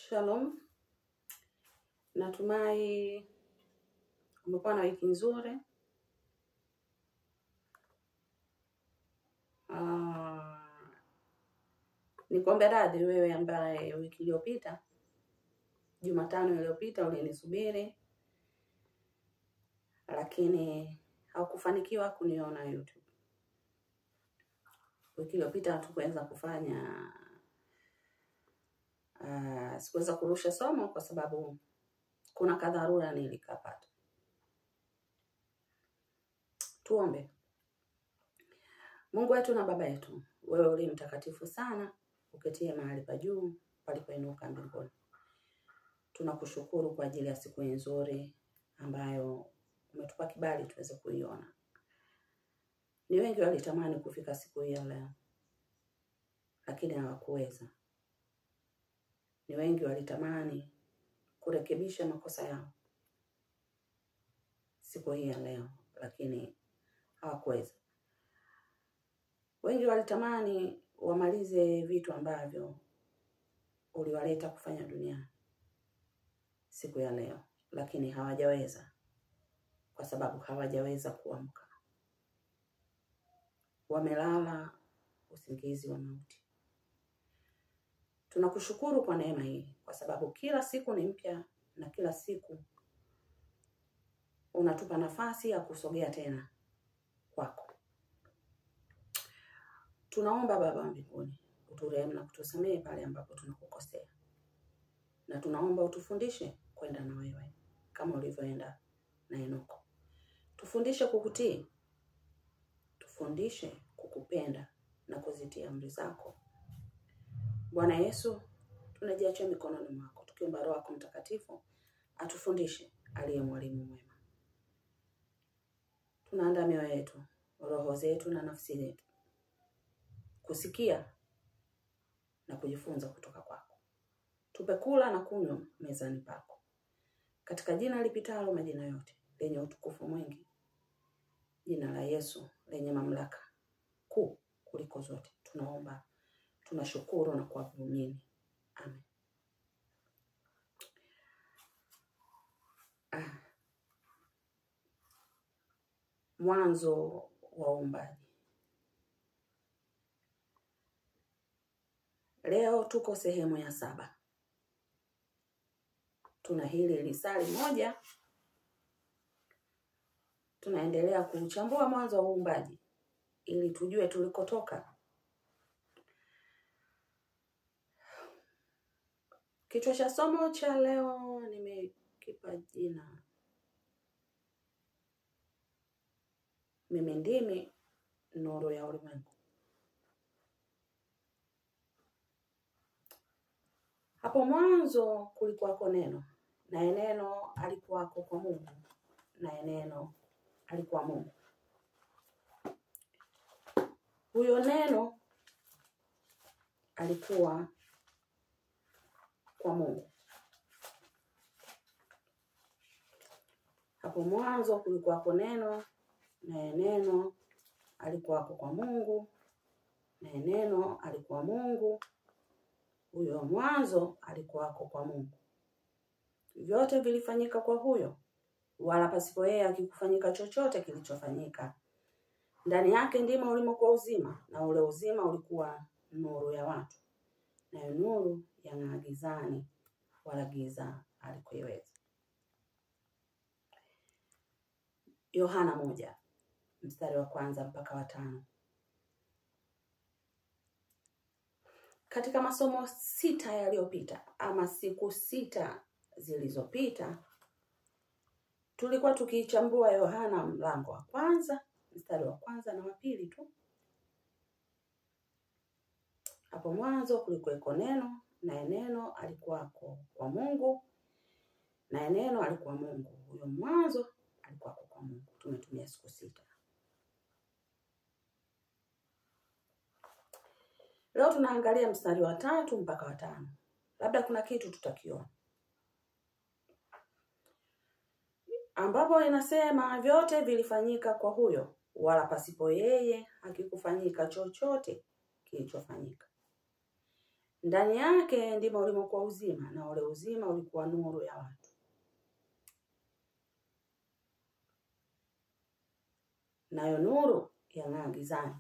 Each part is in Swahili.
Shalom. Natumai umekuwa na wiki nzuri. Nikombe radhi wewe ambaye wiki iliyopita, Jumatano iliyopita ulinisubiri lakini haukufanikiwa kuniona YouTube. Wiki iliyopita hatukuweza kufanya sikuweza kurusha somo kwa sababu kuna kadharura nilikapata. Tuombe. Mungu wetu na Baba yetu, wewe uli mtakatifu sana, uketie mahali pa juu palipoinuka mbinguni. Tunakushukuru kwa ajili ya siku nzuri ambayo umetupa kibali tuweze kuiona. Ni wengi walitamani kufika siku hii ya leo, lakini hawakuweza. Ni wengi walitamani kurekebisha makosa yao siku hii ya leo, lakini hawakuweza. Wengi walitamani wamalize vitu ambavyo uliwaleta kufanya duniani siku ya leo, lakini hawajaweza kwa sababu hawajaweza kuamka. Wamelala usingizi wa mauti. Tunakushukuru kwa neema hii kwa sababu kila siku ni mpya na kila siku unatupa nafasi ya kusogea tena kwako. Tunaomba Baba mbinguni, uturehemu na kutusamehe pale ambapo tunakukosea. Na tunaomba utufundishe kwenda na wewe kama ulivyoenda na Henoko. Tufundishe kukutii. Tufundishe kukupenda na kuzitii amri zako. Bwana Yesu, tunajiacha mikononi mwako tukiomba Roho yako Mtakatifu atufundishe aliye mwalimu mwema. Tunaandaa mioyo yetu, roho zetu na nafsi zetu kusikia na kujifunza kutoka kwako. Tupe kula na kunywa mezani pako. Katika jina lipitalo majina yote, lenye utukufu mwingi, jina la Yesu lenye mamlaka kuu kuliko zote, tunaomba, tunashukuru na kuamini. Amen. Mwanzo wa uumbaji. Leo tuko sehemu ya 7. Tuna hili lisali moja. Tunaendelea kuchambua mwanzo wa uumbaji ili tujue tulikotoka. Kichwa cha somo cha leo nimekipa jina Mimi ndimi nuru ya ulimwengu. Hapo mwanzo kulikuwako neno, na neno alikuwako kwa Mungu, na neno alikuwa Mungu. Huyo neno alikuwa kwa Mungu. Hapo mwanzo kulikuwako neno, na neno alikuwako kwa Mungu, na neno alikuwa Mungu. Huyo mwanzo alikuwako kwa Mungu. Vyote vilifanyika kwa huyo, wala pasipo yeye hakikufanyika chochote kilichofanyika. Ndani yake ndimo ulimokuwa uzima, na ule uzima ulikuwa nuru ya watu. Na nuru yang'aa gizani, wala giza halikuiweza. Yohana 1, mstari wa 1 mpaka wa 5. Katika masomo 6 yaliyopita, ama siku 6 zilizopita, tulikuwa tukichambua Yohana mlango wa 1, mstari wa 1 na wa 2 tu. Hapo mwanzo kulikuweko neno, na neno alikuwa kwa Mungu, na neno alikuwa Mungu. Huyo mwanzo alikuwa kwa Mungu. Tumetumia siku 6. Leo tunaangalia mstari wa 3 mpaka wa 5. Labda kuna kitu tutakiona. Ambapo inasema vyote vilifanyika kwa huyo, wala pasipo yeye hakikufanyika chochote kilichofanyika. Ndani yake ndimo ulimokuwa uzima, na ule uzima ulikuwa nuru ya watu. Nayo nuru yang'aa gizani,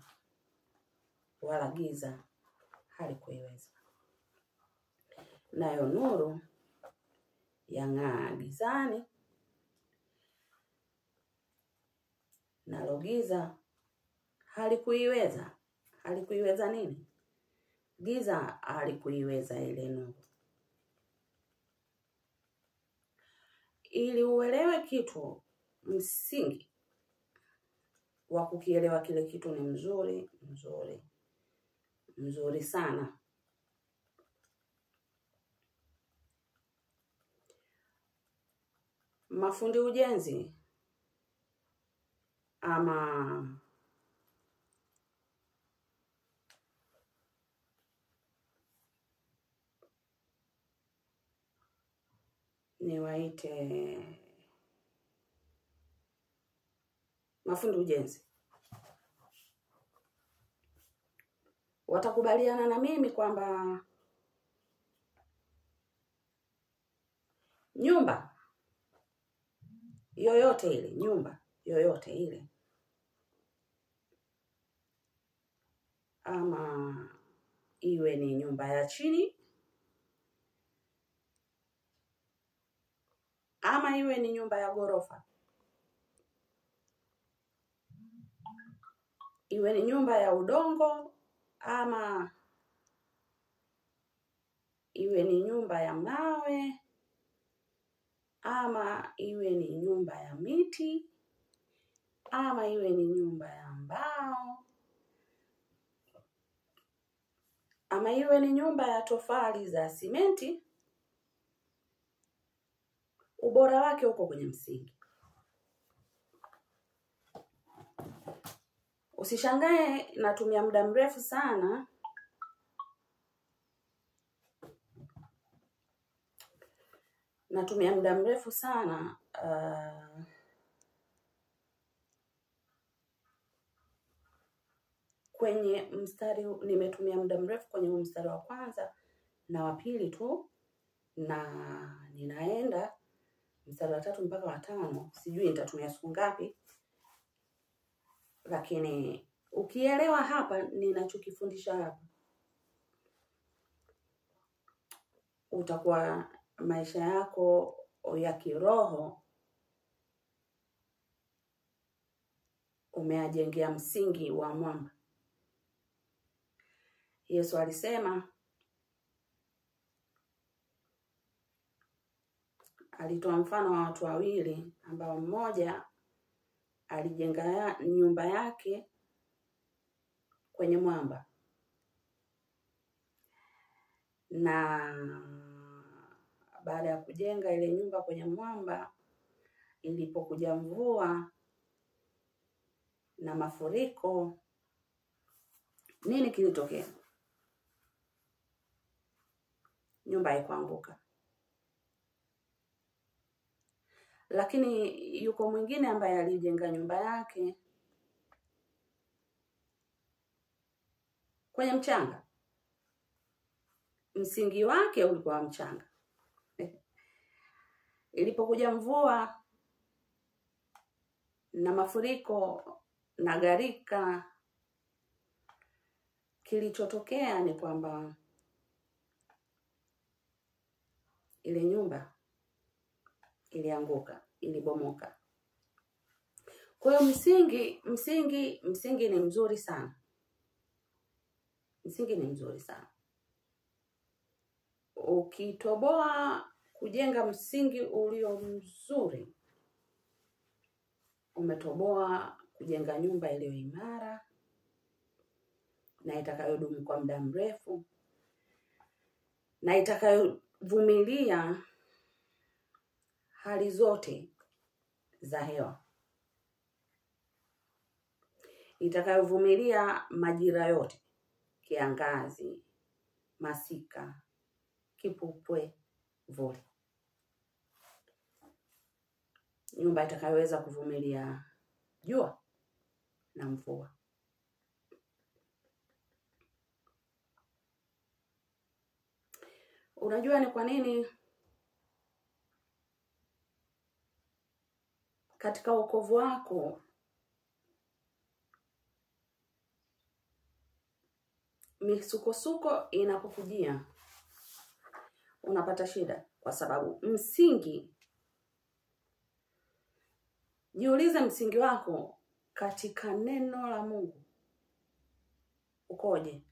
wala giza halikuiweza. Nayo nuru yang'aa gizani, nalo giza halikuiweza. Halikuiweza nini? Giza halikuiweza ile nuru. Ili uelewe kitu, msingi wa kukielewa kile kitu ni mzuri sana. Mafundi ujenzi ama niwaite mafundi ujenzi watakubaliana na mimi kwamba nyumba yoyote ile ama iwe ni nyumba ya chini ama iwe ni nyumba ya ghorofa, iwe ni nyumba ya udongo ama iwe ni nyumba ya mawe ama iwe ni nyumba ya miti ama iwe ni nyumba ya mbao ama iwe ni nyumba ya tofali za simenti, ubora wake uko kwenye msingi. Usishangae natumia muda mrefu sana kwenye mstari, nimetumia muda mrefu kwenye mstari wa kwanza na wa pili tu, na ninaenda mstari wa 3 mpaka wa 5. Sijui nitatumia siku ngapi, lakini ukielewa hapa ninachokifundisha hapa, utakuwa maisha yako ya kiroho umeajengea msingi wa mwamba. Yesu alisema, alitoa mfano wa watu wawili ambao mmoja alijenga nyumba yake kwenye mwamba, na baada ya kujenga ile nyumba kwenye mwamba, ilipokuja mvua na mafuriko, nini kilitokea? Nyumba haikuanguka. Lakini yuko mwingine ambaye alijenga nyumba yake kwenye mchanga. Msingi wake ulikuwa mchanga. Ilipokuja mvua na mafuriko na gharika, kilichotokea ni kwamba ile nyumba ilianguka, ilibomoka. Kwa hiyo msingi ni mzuri sana. Msingi ni mzuri sana. Ukitoboa kujenga msingi ulio mzuri, umetoboa kujenga nyumba iliyo imara na itakayodumu kwa muda mrefu na itakayovumilia hali zote za hewa, itakayovumilia majira yote, kiangazi, masika, kipupwe, vuli. Nyumba itakayoweza kuvumilia jua na mvua. Unajua ni kwa nini katika wokovu wako misukosuko inapokujia unapata shida? Kwa sababu msingi, jiulize msingi wako katika neno la Mungu ukoje?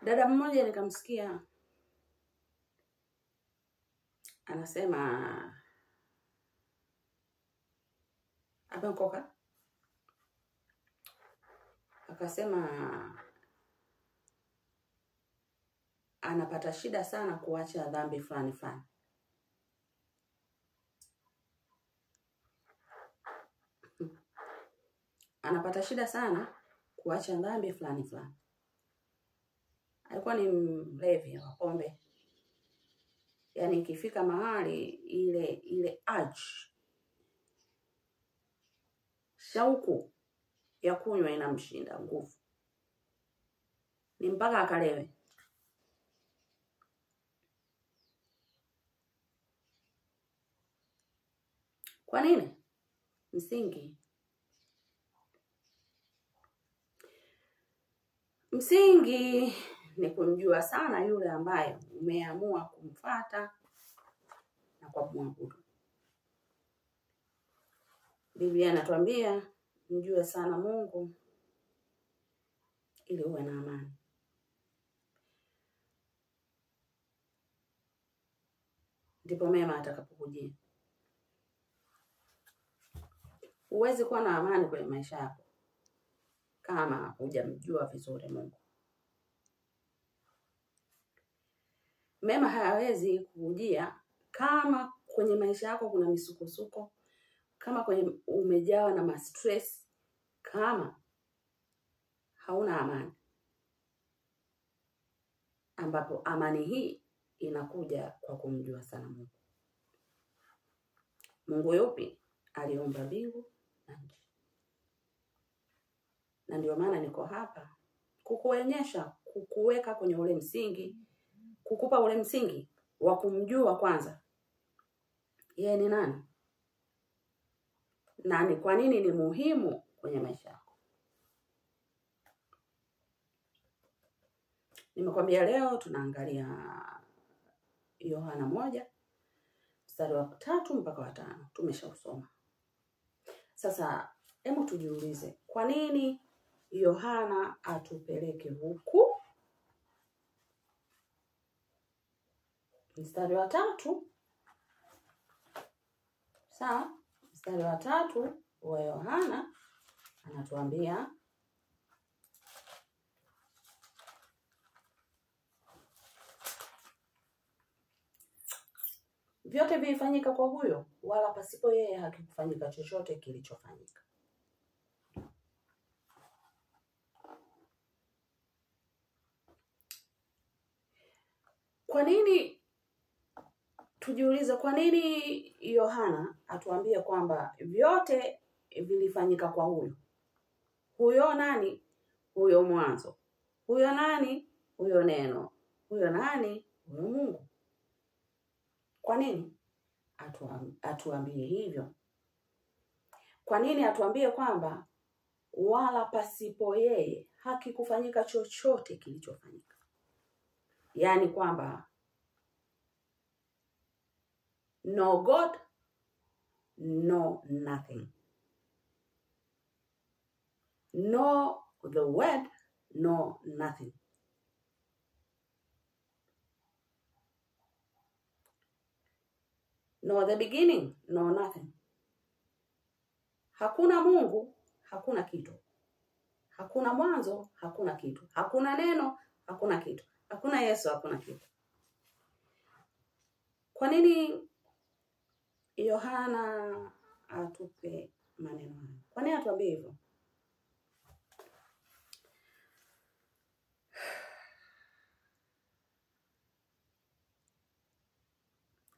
Dada mmoja nikamsikia anasema ameokoka, akasema anapata shida sana kuacha dhambi fulani fulani. Anapata shida sana kuacha dhambi fulani fulani. Alikuwa ni mlevi wa pombe. Yaani ikifika mahali ile urge, shauku ya kunywa inamshinda nguvu, ni mpaka akalewe. Kwa nini? Msingi ni kumjua sana yule ambaye umeamua kumfuata na kwa kumwabudu. Biblia inatuambia mjue sana Mungu ili uwe na amani. Ndipo mema atakapokujia. Huwezi kuwa na amani kwenye maisha yako kama hujamjua vizuri Mungu. Mema hayawezi kujia kama kwenye maisha yako kuna misukosuko, kama kwenye umejawa na stress, kama hauna amani. Ambapo amani hii inakuja kwa kumjua sana Mungu. Mungu yupi? Aliumba mbingu na nchi. Na ndio maana niko hapa kukuonyesha, kukuweka kwenye ule msingi, kukupa ule msingi wa kumjua kwanza yeye ni nani, na ni kwa nini ni muhimu kwenye maisha yako. Nimekwambia leo tunaangalia Yohana 1 mstari wa 3 mpaka wa 5. Tumeshausoma. Sasa hebu tujiulize, kwa nini Yohana atupeleke huku? Mstari wa 3. Sawa? Mstari wa 3 wa Yohana anatuambia vyote vilifanyika kwa huyo, wala pasipo yeye hakikufanyika chochote kilichofanyika. Kwa nini, tujiulize kwa nini Yohana atuambie kwamba vyote vilifanyika kwa huyo? Huyo nani? Huyo mwanzo. Huyo nani? Huyo neno. Huyo nani? Huyo Mungu. Kwa nini atuambie hivyo? Kwa nini atuambie kwamba wala pasipo yeye hakikufanyika chochote kilichofanyika? Yaani kwamba no God, no nothing. No the word, no nothing. No the beginning, no nothing. Hakuna Mungu, hakuna kitu. Hakuna mwanzo, hakuna kitu. Hakuna neno, hakuna kitu. Hakuna Yesu, hakuna kitu. Kwa nini Yohana atupe maneno haya? Kwa nini atuambie hivyo?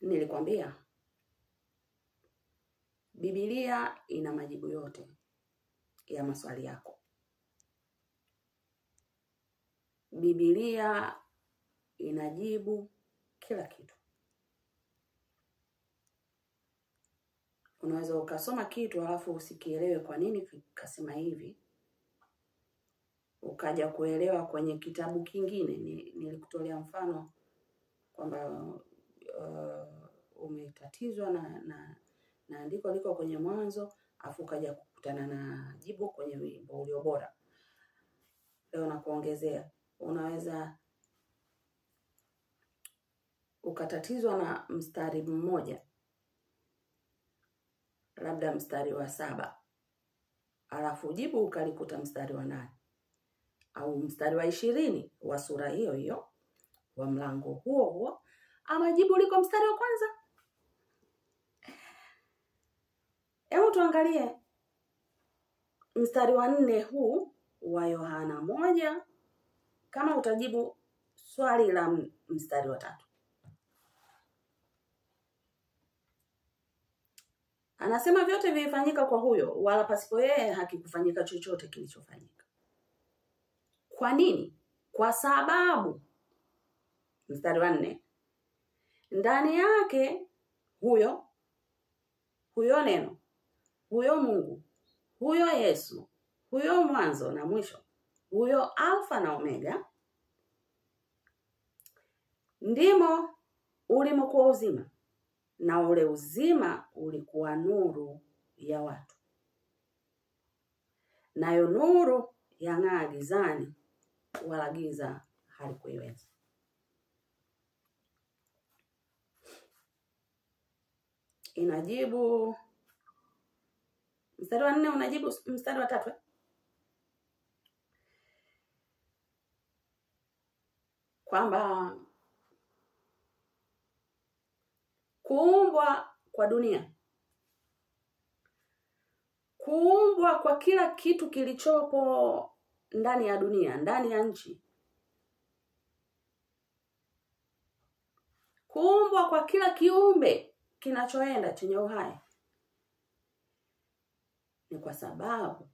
Nilikwambia Biblia ina majibu yote. ya maswali yako. Biblia inajibu kila kitu. Unaweza ukasoma kitu alafu usikielewe kwa nini kasema hivi. Ukaja kuelewa kwenye kitabu kingine. Nilikutolea mfano kwamba umetatizwa na andiko liko kwenye Mwanzo, afu ukaja kukutana na jibu kwenye Wimbo Ulio Bora. Leo na kuongezea, unaweza ukatatizwa na mstari mmoja, labda mstari wa 7, alafu jibu ukalikuta mstari wa 8 au mstari wa 20 wa sura hiyo hiyo wa mlango huo huo, ama jibu liko mstari wa kwanza. Hebu tuangalie mstari wa 4 huu wa Yohana 1 kama utajibu swali la mstari wa 3. Anasema vyote vilifanyika kwa huyo, wala pasipo yeye hakikufanyika chochote kilichofanyika. Kwa nini? Kwa sababu mstari wa 4, ndani yake huyo neno, huyo Mungu, huyo Yesu, huyo mwanzo na mwisho, huyo Alfa na Omega, ndimo ulimokuwa uzima, na ule uzima ulikuwa nuru ya watu. Nayo nuru yang'aa gizani, wala giza halikuiweza. Inajibu mstari wa 4, unajibu mstari wa 3. Kwamba kuumbwa kwa dunia, kuumbwa kwa kila kitu kilichopo ndani ya dunia, ndani ya nchi, kuumbwa kwa kila kiumbe kinachoenda chenye uhai, ni kwa sababu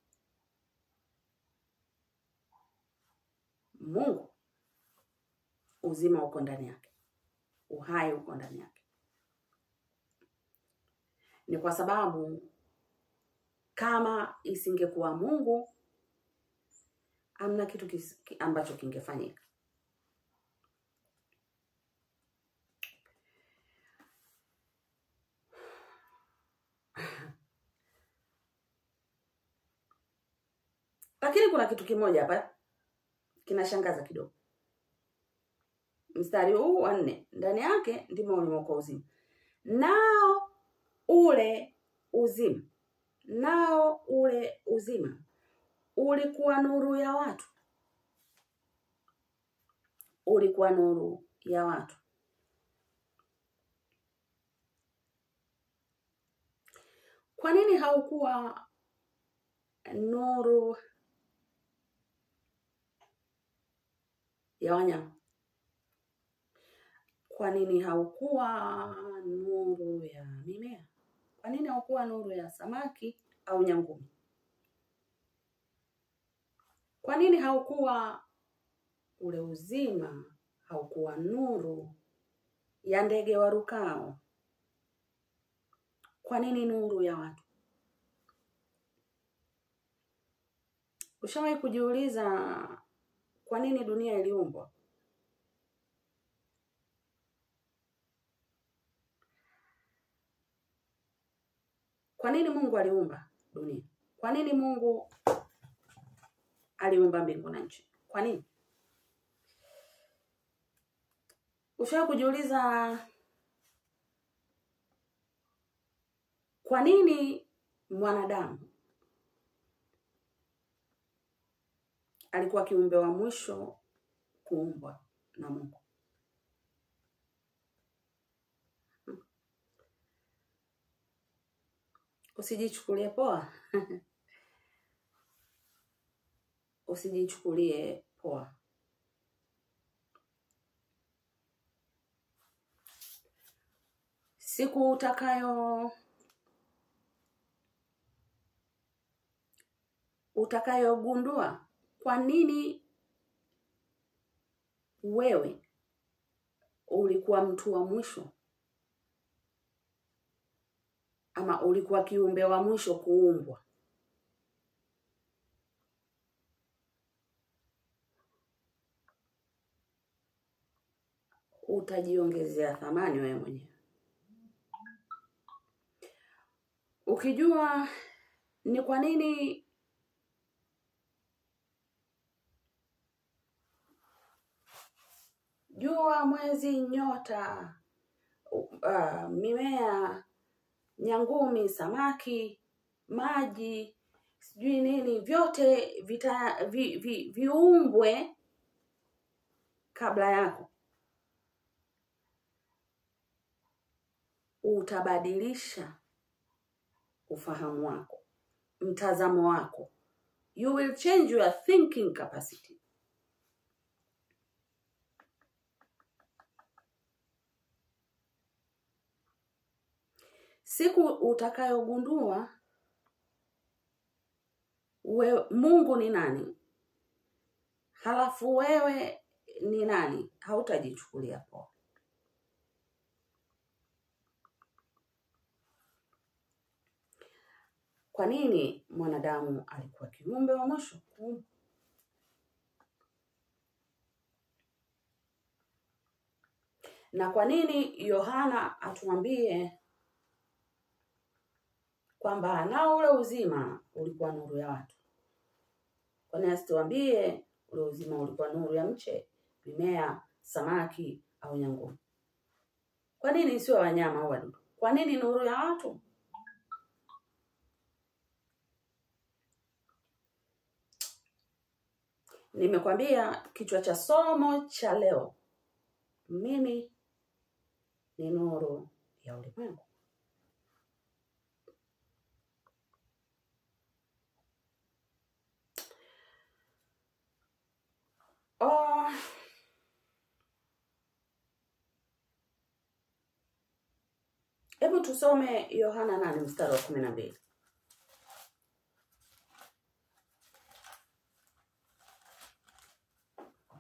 Mungu uzima uko ndani yake, uhai uko ndani yake. Ni kwa sababu kama isingekuwa Mungu, hamna kitu ambacho kingefanyika. Lakini kuna kitu kimoja hapa kinashangaza kidogo. Mstari huu wa 4, ndani yake ndimo ulimokuwa uzima, nao ule uzima ulikuwa nuru ya watu. Ulikuwa nuru ya watu. Kwa nini haukuwa nuru ya wanyama? Kwa nini haukuwa nuru ya mimea? Kwa nini haukuwa nuru ya samaki au nyangumi? Kwa nini haukuwa ule uzima, haukuwa nuru ya ndege warukao? Kwa nini nuru ya watu? Ushawahi kujiuliza kwa nini dunia iliumbwa? Kwa nini Mungu aliumba dunia? Kwa nini Mungu aliumba mbingu na nchi? Kwa nini? Ushawahi kujiuliza kwa nini mwanadamu alikuwa kiumbe wa mwisho kuumbwa na Mungu? Usijichukulie poa. Usijichukulie poa. Siku utakayo utakayogundua kwa nini wewe ulikuwa mtu wa mwisho, ama ulikuwa kiumbe wa mwisho kuumbwa. Utajiongezea thamani wewe mwenyewe. Ukijua ni kwa nini jua, mwezi, nyota, mimea, nyangumi, samaki, maji, sijui nini, vyote viumbwe kabla yako, utabadilisha ufahamu wako, mtazamo wako. You will change your thinking capacity. Siku utakayogundua Mungu ni nani, halafu wewe ni nani, hautajichukulia poa. Kwa nini mwanadamu alikuwa kiumbe wa mwisho? Na kwa nini Yohana atuambie kwamba na ule uzima ulikuwa nuru ya watu? Kwa nini asituambie ule uzima ulikuwa nuru ya mche, mimea, samaki au nyangumi? Kwa nini sio wanyama au wadudu? Kwa nini nuru ya watu? Nimekwambia kichwa cha somo cha leo, mimi ni nuru ya ulimwengu. Hebu tusome Yohana 8 mstari wa 12.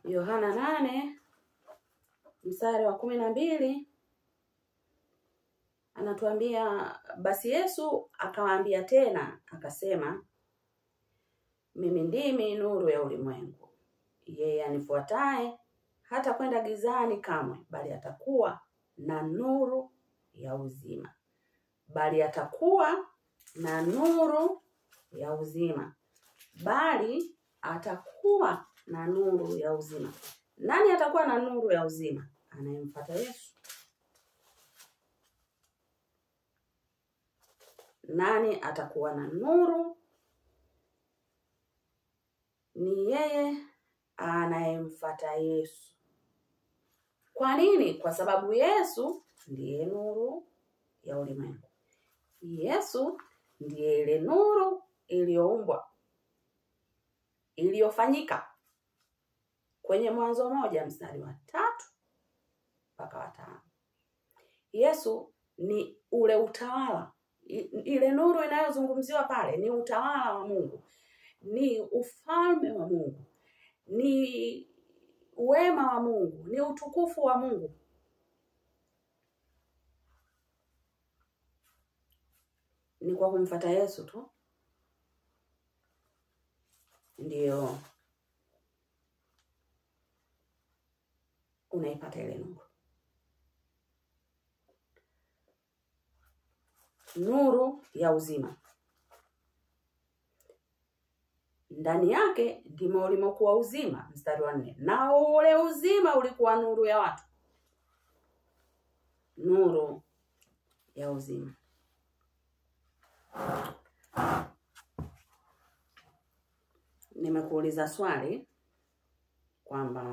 Yohana 8 mstari wa 12 anatuambia, basi Yesu akawaambia tena akasema, mimi ndimi nuru ya ulimwengu. Yeye anifuataye hata kwenda gizani kamwe, bali atakuwa na nuru ya uzima. Bali atakuwa na nuru ya uzima. Bali atakuwa na nuru ya uzima. Nani atakuwa na nuru ya uzima? Anayemfuata Yesu. Nani atakuwa na nuru? Ni yeye anayemfuata Yesu. Kwa nini? Kwa sababu Yesu ndiye nuru ya ulimwengu. Yesu ndiye ile nuru iliyoumbwa, iliyofanyika kwenye Mwanzo 1 mstari wa 3 mpaka wa 5. Yesu ni ule utawala, ile nuru inayozungumziwa pale ni utawala wa Mungu, ni ufalme wa Mungu, ni wema wa Mungu, ni utukufu wa Mungu. Ni kwa kumfuata Yesu tu ndio unaipata ile nuru. Nuru ya uzima. Ndani yake ndimo ulimokuwa uzima, mstari wa 4. Na ule uzima ulikuwa nuru ya watu. Nuru ya uzima. Nimekuuliza swali kwamba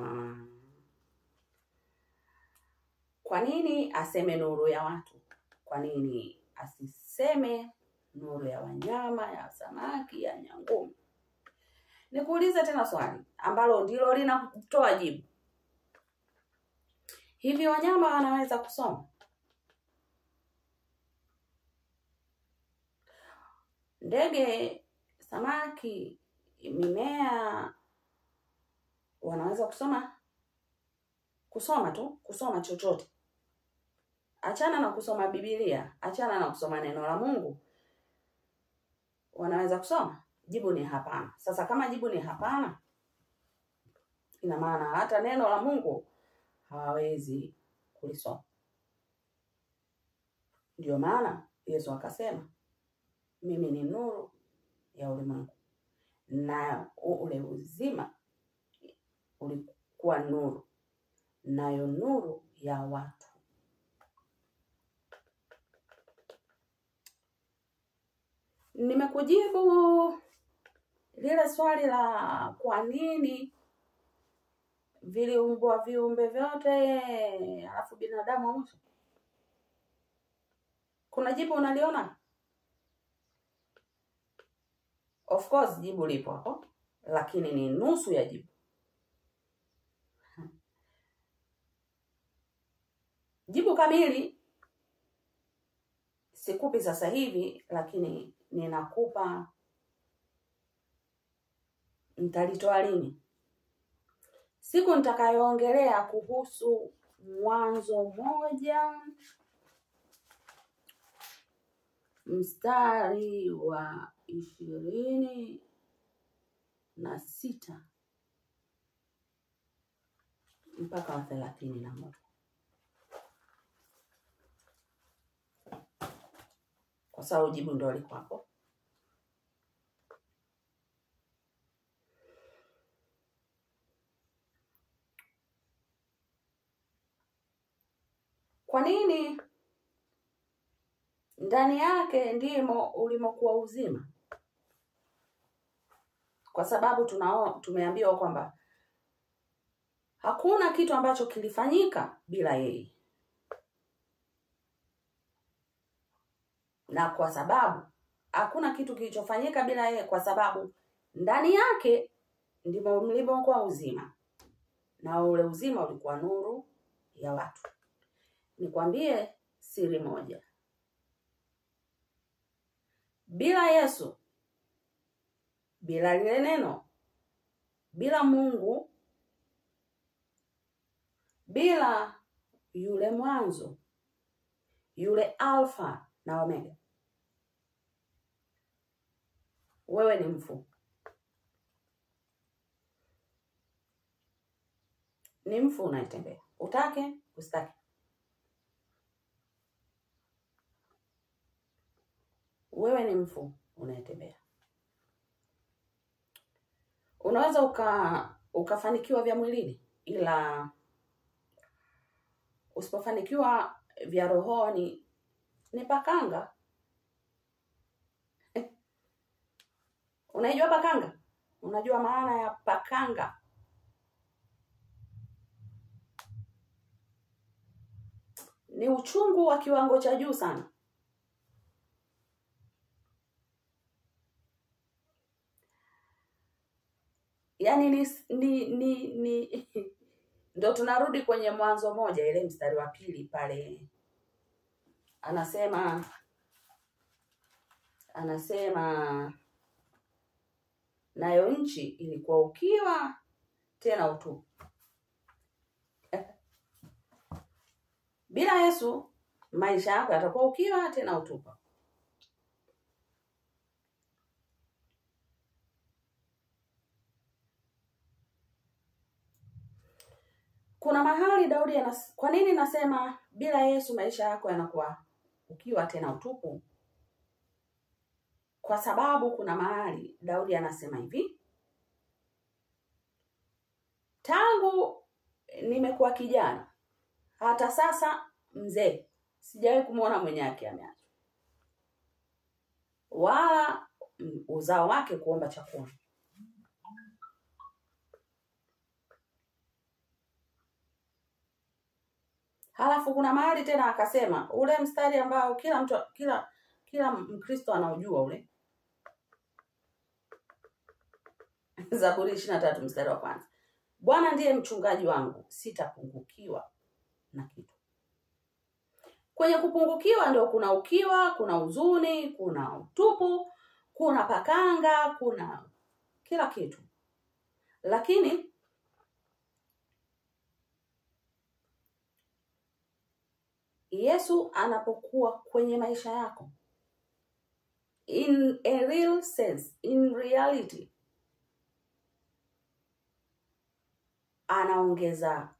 kwa nini aseme nuru ya watu? Kwa nini asiseme nuru ya wanyama, ya samaki, ya nyangumi? Nikuulize tena swali ambalo ndilo linatoa jibu. Hivi wanyama wanaweza kusoma? Ndege, samaki, mimea wanaweza kusoma chochote. Achana na kusoma Biblia, achana na kusoma neno la Mungu. Wanaweza kusoma? Jibu ni hapana. Sasa kama jibu ni hapana, ina maana hata neno la Mungu hawawezi kulisoma. Ndio maana Yesu akasema, mimi ni nuru ya ulimwengu. Na ule uzima ulikuwa nuru, nayo nuru ya watu. Nimekujibu lile swali la kwa nini viliumbwa viumbe vyote alafu binadamu mwisho. Kuna jibu unaliona? Of course jibu lipo hapo, lakini ni nusu ya jibu. Jibu kamili sikupi sasa hivi, lakini ninakupa, nitalitoa lini? Siku nitakayoongelea kuhusu Mwanzo 1 mstari wa 26 mpaka wa 31. Kwa sababu jibu ndio liko hapo. Kwa nini ndani yake ndimo ulimokuwa uzima? Kwa sababu tumeambiwa kwamba hakuna kitu ambacho kilifanyika bila yeye. Na kwa sababu hakuna kitu kilichofanyika bila yeye, kwa sababu ndani yake ndimo mlimokuwa uzima. Na ule uzima ulikuwa nuru ya watu. Nikwambie siri moja. Bila Yesu, bila lile neno, bila Mungu, bila yule mwanzo, yule Alfa na Omega, wewe ni mfu. Ni mfu unayetembea. Utake, usitake. Wewe ni mfu unayetembea. Unaweza ukafanikiwa vya mwilini, ila usipofanikiwa vya rohoni ni pakanga. Unajua pakanga? Unajua maana ya pakanga? Ni uchungu wa kiwango cha juu sana. Yaani ndio tunarudi kwenye Mwanzo 1 ile mstari wa 2 pale. Anasema nayo nchi ilikuwa ukiwa tena utupu. Bila Yesu maisha yako yatakuwa ukiwa tena utupu. Kuna mahali Daudi kwa nini nasema bila Yesu maisha yako yanakuwa ukiwa tena utupu? Kwa sababu kuna mahali Daudi anasema hivi: tangu nimekuwa kijana hata sasa mzee, sijawahi kumuona mwenye haki ameacha, wala uzao wake kuomba chakula. Halafu kuna mahali tena akasema, ule mstari ambao kila Mkristo anaujua ule. Zaburi 23 mstari wa 1. Bwana ndiye mchungaji wangu, sitapungukiwa na kitu. Kwenye kupungukiwa ndio kuna ukiwa, kuna huzuni, kuna utupu, kuna pakanga, kuna kila kitu. Lakini Yesu anapokuwa kwenye maisha yako, in a real sense, in reality, anaongeza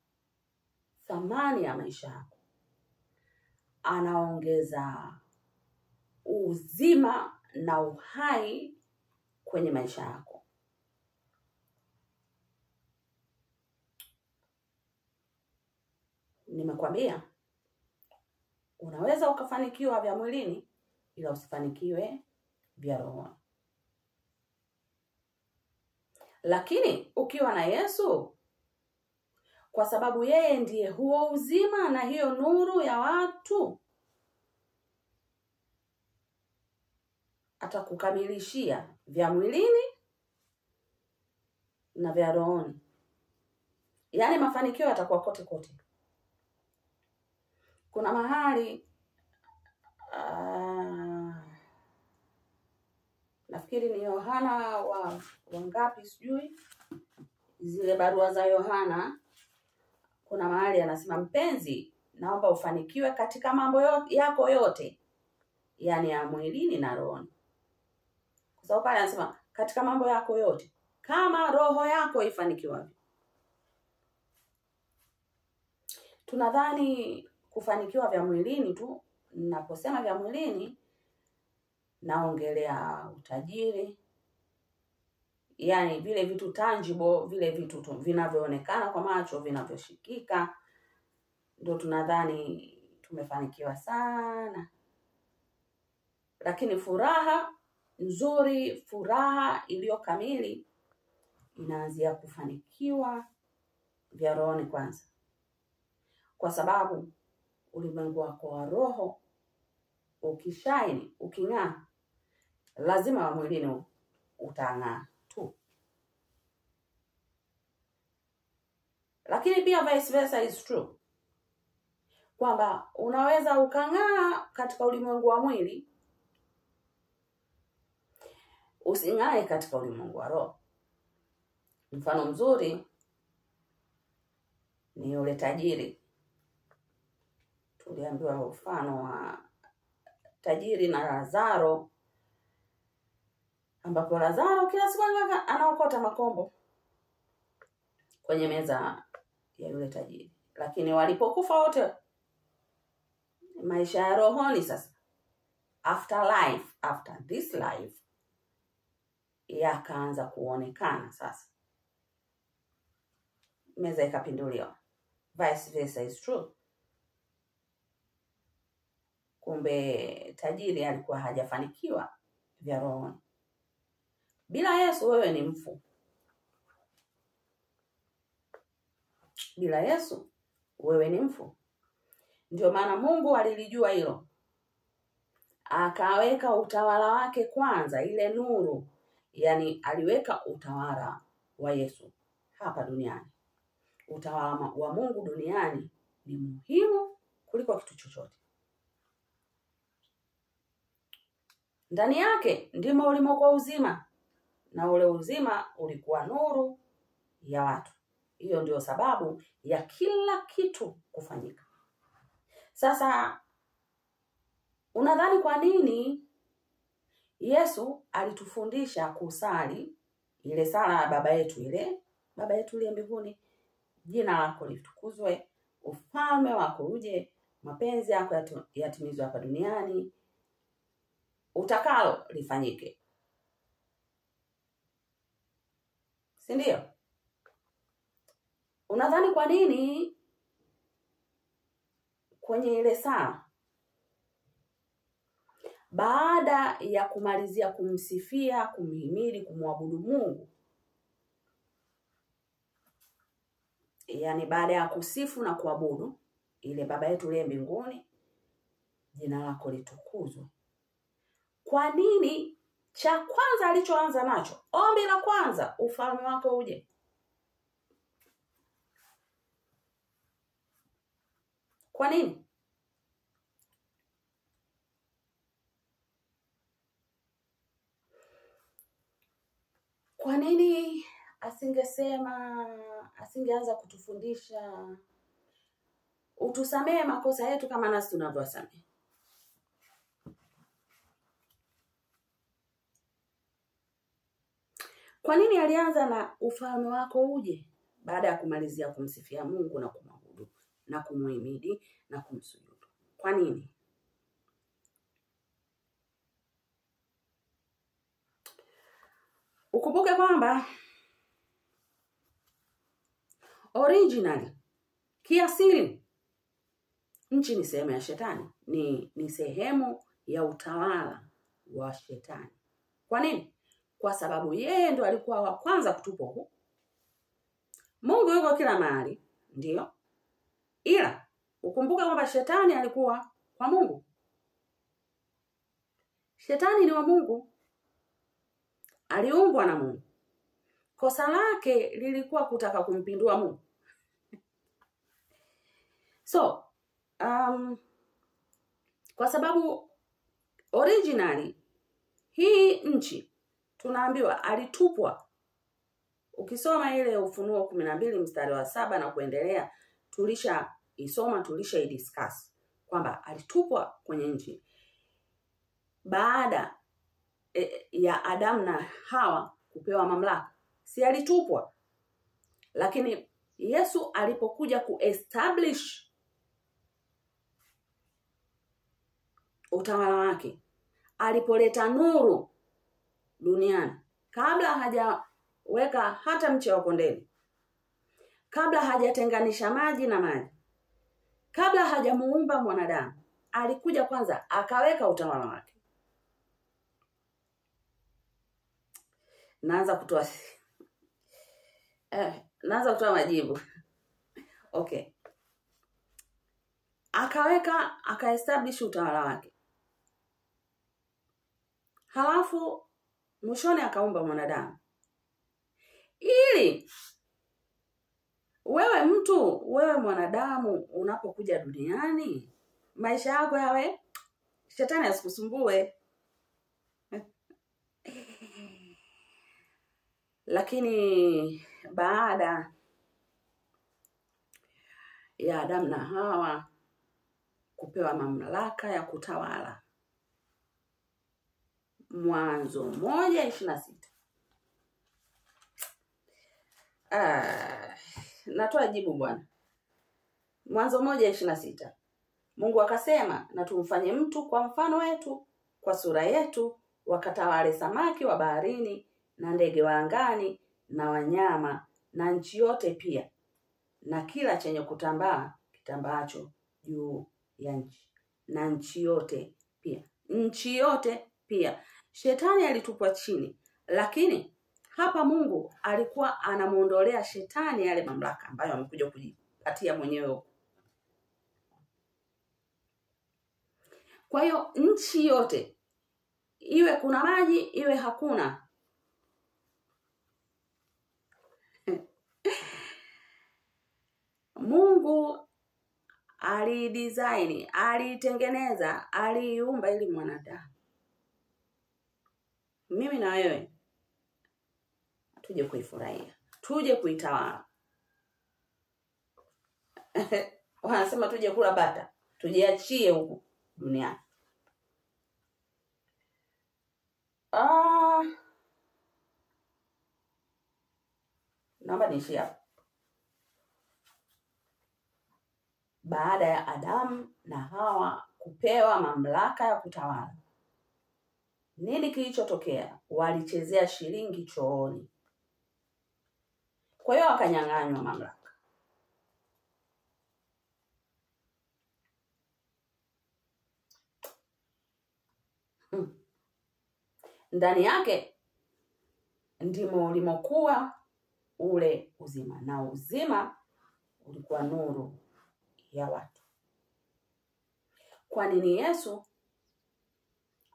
thamani ya maisha yako, anaongeza uzima na uhai kwenye maisha yako. Nimekwambia unaweza ukafanikiwa vya mwilini ila usifanikiwe vya roho. Lakini ukiwa na Yesu, kwa sababu yeye ndiye huo uzima na hiyo nuru ya watu, atakukamilishia vya mwilini na vya rohoni. Yaani mafanikio yatakuwa kote kote. Kuna mahali nafikiri ni Yohana wangapi sijui, zile barua za Yohana, kuna mahali anasema, mpenzi, naomba ufanikiwe katika mambo yako yote, yani ya mwilini na rohoni. Kwa sababu pale anasema katika mambo yako yote, kama roho yako ifanikiwa. Tunadhani kufanikiwa vya mwilini tu. Ninaposema vya mwilini, naongelea utajiri, yani vile vitu tangible, vile vitu vinavyoonekana kwa macho, vinavyoshikika, ndio tunadhani tumefanikiwa sana. Lakini furaha nzuri, furaha iliyo kamili, inaanzia kufanikiwa vya rohoni kwanza. Kwa sababu ulimwengu wako wa roho ukishine, uking'aa, lazima wa mwilini utang'aa tu. Lakini pia vice versa is true, kwamba unaweza ukang'aa katika ulimwengu wa mwili, using'ae katika ulimwengu wa roho. Mfano mzuri ni yule tajiri. Tuliambiwa mfano wa tajiri na Lazaro, ambapo Lazaro kila siku anaokota makombo kwenye meza ya yule tajiri. Lakini walipokufa wote, maisha ya rohoni sasa, afterlife, after this life, yakaanza kuonekana sasa. Meza ikapinduliwa. Vice versa is true. Kumbe tajiri alikuwa hajafanikiwa vya rohoni. Bila Yesu wewe ni mfu. Bila Yesu wewe ni mfu. Ndio maana Mungu alilijua hilo, akaweka utawala wake kwanza, ile nuru. Yani aliweka utawala wa Yesu hapa duniani. Utawala wa Mungu duniani ni muhimu kuliko kitu chochote. Ndani yake ndimo ulimokuwa uzima, na ule uzima ulikuwa nuru ya watu. Hiyo ndio sababu ya kila kitu kufanyika. Sasa unadhani kwa nini Yesu alitufundisha kusali ile sala ya Baba yetu, ile Baba yetu uliye mbinguni, jina lako litukuzwe, ufalme wako uje, mapenzi yako yatimizwe hapa duniani, utakalo lifanyike. Si ndio? Unadhani kwa nini kwenye ile sala, baada ya kumalizia kumsifia, kumhimidi, kumwabudu Mungu, yani baada ya kusifu na kuabudu ile Baba yetu uliye mbinguni, jina lako litukuzwe, kwa nini cha kwanza alichoanza nacho, ombi la kwanza, ufalme wako uje? Kwa nini? Kwa nini asingeanza kutufundisha utusamee makosa yetu kama nasi tunavyosamehe? Kwa nini alianza na ufalme wako uje baada ya kumalizia kumsifia Mungu na kumwabudu na kumuhimidi na kumsujudu? Kwa nini? Ukumbuke kwamba originally, kiasili, nchi ni sehemu ya shetani, ni sehemu ya utawala wa shetani. Kwa nini? Kwa sababu yeye ndo alikuwa wa kwanza kutupwa huko. Mungu yuko kila mahali, ndio. Ila ukumbuke kwamba shetani alikuwa kwa Mungu. Shetani ni wa Mungu. Aliumbwa na Mungu. Kosa lake lilikuwa kutaka kumpindua Mungu. So, kwa sababu originally hii nchi tunaambiwa alitupwa. Ukisoma ile Ufunuo 12 mstari wa 7 na kuendelea, tulisha discuss kwamba alitupwa kwenye nchi baada ya Adam na Hawa kupewa mamlaka. Si alitupwa. Lakini Yesu alipokuja kuestablish utawala wake, alipoleta nuru duniani, kabla hajaweka hata mche wa kondeni, kabla hajatenganisha maji na maji, kabla hajamuumba mwanadamu, alikuja kwanza akaweka utawala wake. Naanza kutoa majibu. Okay. Akaestablish utawala wake. Halafu mwishoni akaumba mwanadamu. Ili wewe mwanadamu unapokuja duniani, maisha yako yawe shetani asikusumbue. Lakini baada ya Adam na Hawa kupewa mamlaka ya kutawala, Mwanzo 1:26. Natoa jibu bwana. Mwanzo 1:26. Mungu akasema, na tumfanye mtu kwa mfano wetu, kwa sura yetu, wakatawale samaki wa baharini na ndege wa angani na wanyama na nchi yote pia, na kila chenye kutambaa kitambaacho juu ya nchi, na nchi yote pia. Nchi yote pia. Shetani alitupwa chini, lakini hapa Mungu alikuwa anamuondolea shetani yale mamlaka ambayo amekuja kujipatia mwenyewe. Kwa hiyo nchi yote, iwe kuna maji iwe hakuna, Mungu alidesign, alitengeneza, aliumba ili mwanadamu, mimi na wewe, tuje kuifurahia, tuje kuitawala. Wanasema tuje kula bata, tujiachie huku duniani. Naomba niishie hapo. Baada ya Adamu na Hawa kupewa mamlaka ya kutawala, nini kilichotokea? Walichezea shilingi chooni. Kwa hiyo wakanyang'anywa mamlaka. Ndani yake ndimo ulimokuwa ule uzima, na uzima ulikuwa nuru ya watu. Kwa nini Yesu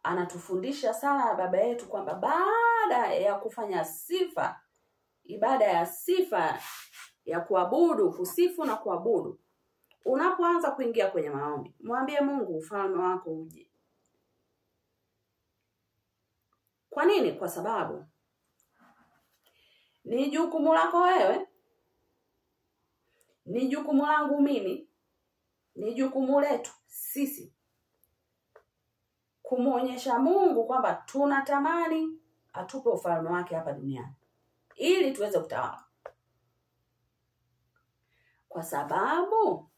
anatufundisha sala ya Baba yetu kwamba baada ya kufanya sifa, ibada ya sifa ya kuabudu, kusifu na kuabudu, unapoanza kuingia kwenye maombi, mwambie Mungu ufalme wako uje. Kwa nini? Kwa sababu Ni jukumu lako wewe, ni jukumu langu mimi, ni jukumu letu sisi kumuonyesha Mungu kwamba tunatamani atupe ufalme wake hapa duniani ili tuweze kutawala. Kwa sababu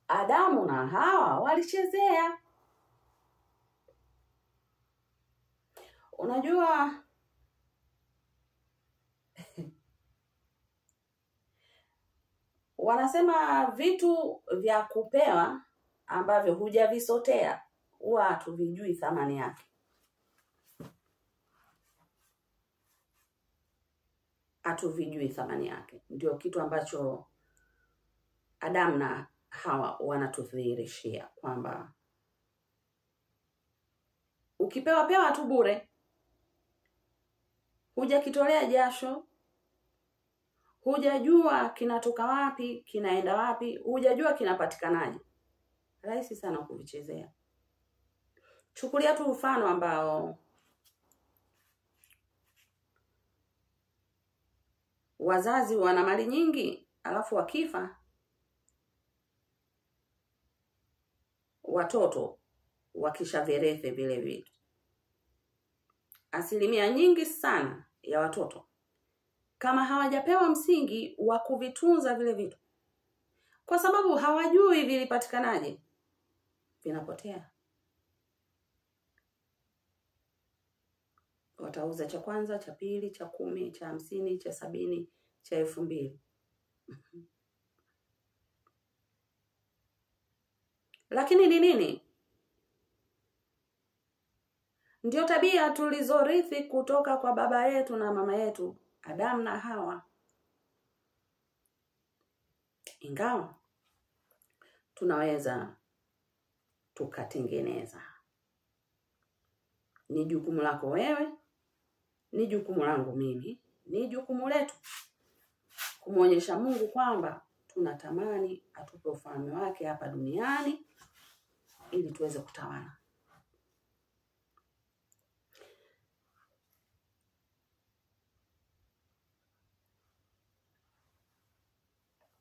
Adamu na Hawa walichezea. Unajua wanasema vitu vya kupewa ambavyo hujavisotea huwa hatuvijui thamani yake. Hatuvijui thamani yake. Ndio kitu ambacho Adamu na Hawa wanatudhihirishia kwamba ukipewa tu bure, hujakitolea jasho, hujajua kinatoka wapi, kinaenda wapi, hujajua kinapatikanaje, rahisi sana kuvichezea. Chukulia tu mfano ambao wazazi wana mali nyingi, alafu wakifa watoto wakishavirithe vile vitu. Asilimia nyingi sana ya watoto kama hawajapewa msingi wa kuvitunza vile vitu, kwa sababu hawajui vilipatikanaje, vinapotea. Watauza cha kwanza, cha pili, cha 10, cha 50, cha 70, cha 2000. Lakini ni nini? Ndio tabia tulizorithi kutoka kwa baba yetu na mama yetu Adamu na Hawa. Ingawa tunaweza tukatengeneza. Ni jukumu lako wewe, ni jukumu langu mimi, ni jukumu letu kumuonyesha Mungu kwamba tunatamani atupe ufalme wake hapa duniani ili tuweze kutawala.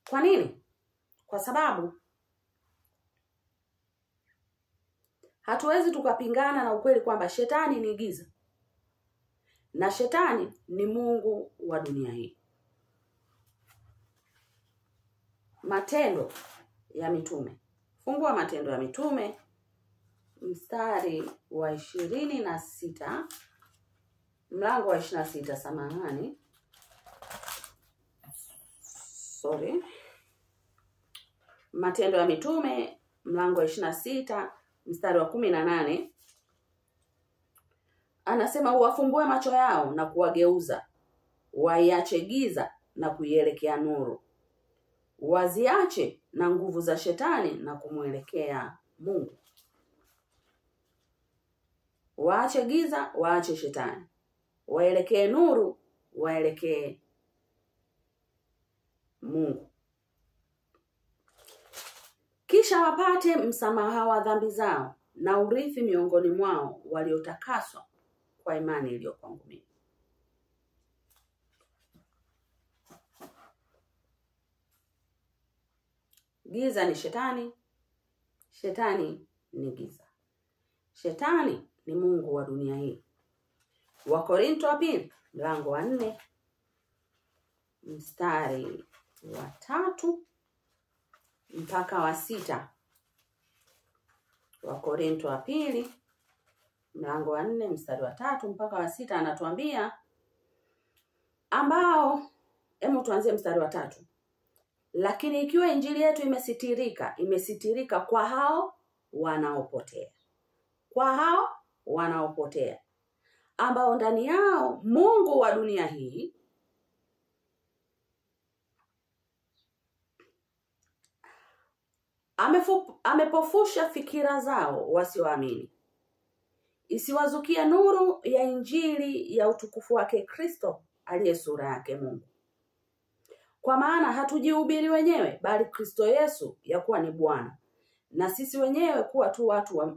Kwa nini? Kwa sababu hatuwezi tukapingana na ukweli kwamba shetani ni giza na shetani ni mungu wa dunia hii. Matendo ya Mitume. Fungua Matendo ya Mitume mstari wa 26, mlango wa 26, samahani. Matendo ya Mitume mlango wa 26 mstari wa 18. Anasema uwafumbue macho yao na kuwageuza, waiache giza na kuielekea nuru. Waziache na nguvu za shetani na kumuelekea Mungu. Waache giza, waache shetani. Waelekee nuru, waelekee Mungu. Kisha wapate msamaha wa dhambi zao na urithi miongoni mwao waliotakaswa kwa imani iliyo kwangu mimi. Giza ni shetani, shetani ni giza. Shetani ni mungu wa dunia hii. Wakorintho wa pili mlango wa 4 mstari wa 3 mpaka wa 6. Wakorintho wa pili mlango wa 4 mstari wa 3 mpaka wa 6 anatuambia ambao, tuanzie mstari wa 3. Lakini ikiwa injili yetu imesitirika kwa hao wanaopotea. Kwa hao wanaopotea ambao ndani yao mungu wa dunia hii amepofusha fikira zao wasioamini, isiwazukie nuru ya injili ya utukufu wake Kristo aliye sura yake Mungu. Kwa maana hatujihubiri wenyewe, bali Kristo Yesu ya kuwa ni Bwana, na sisi wenyewe kuwa tu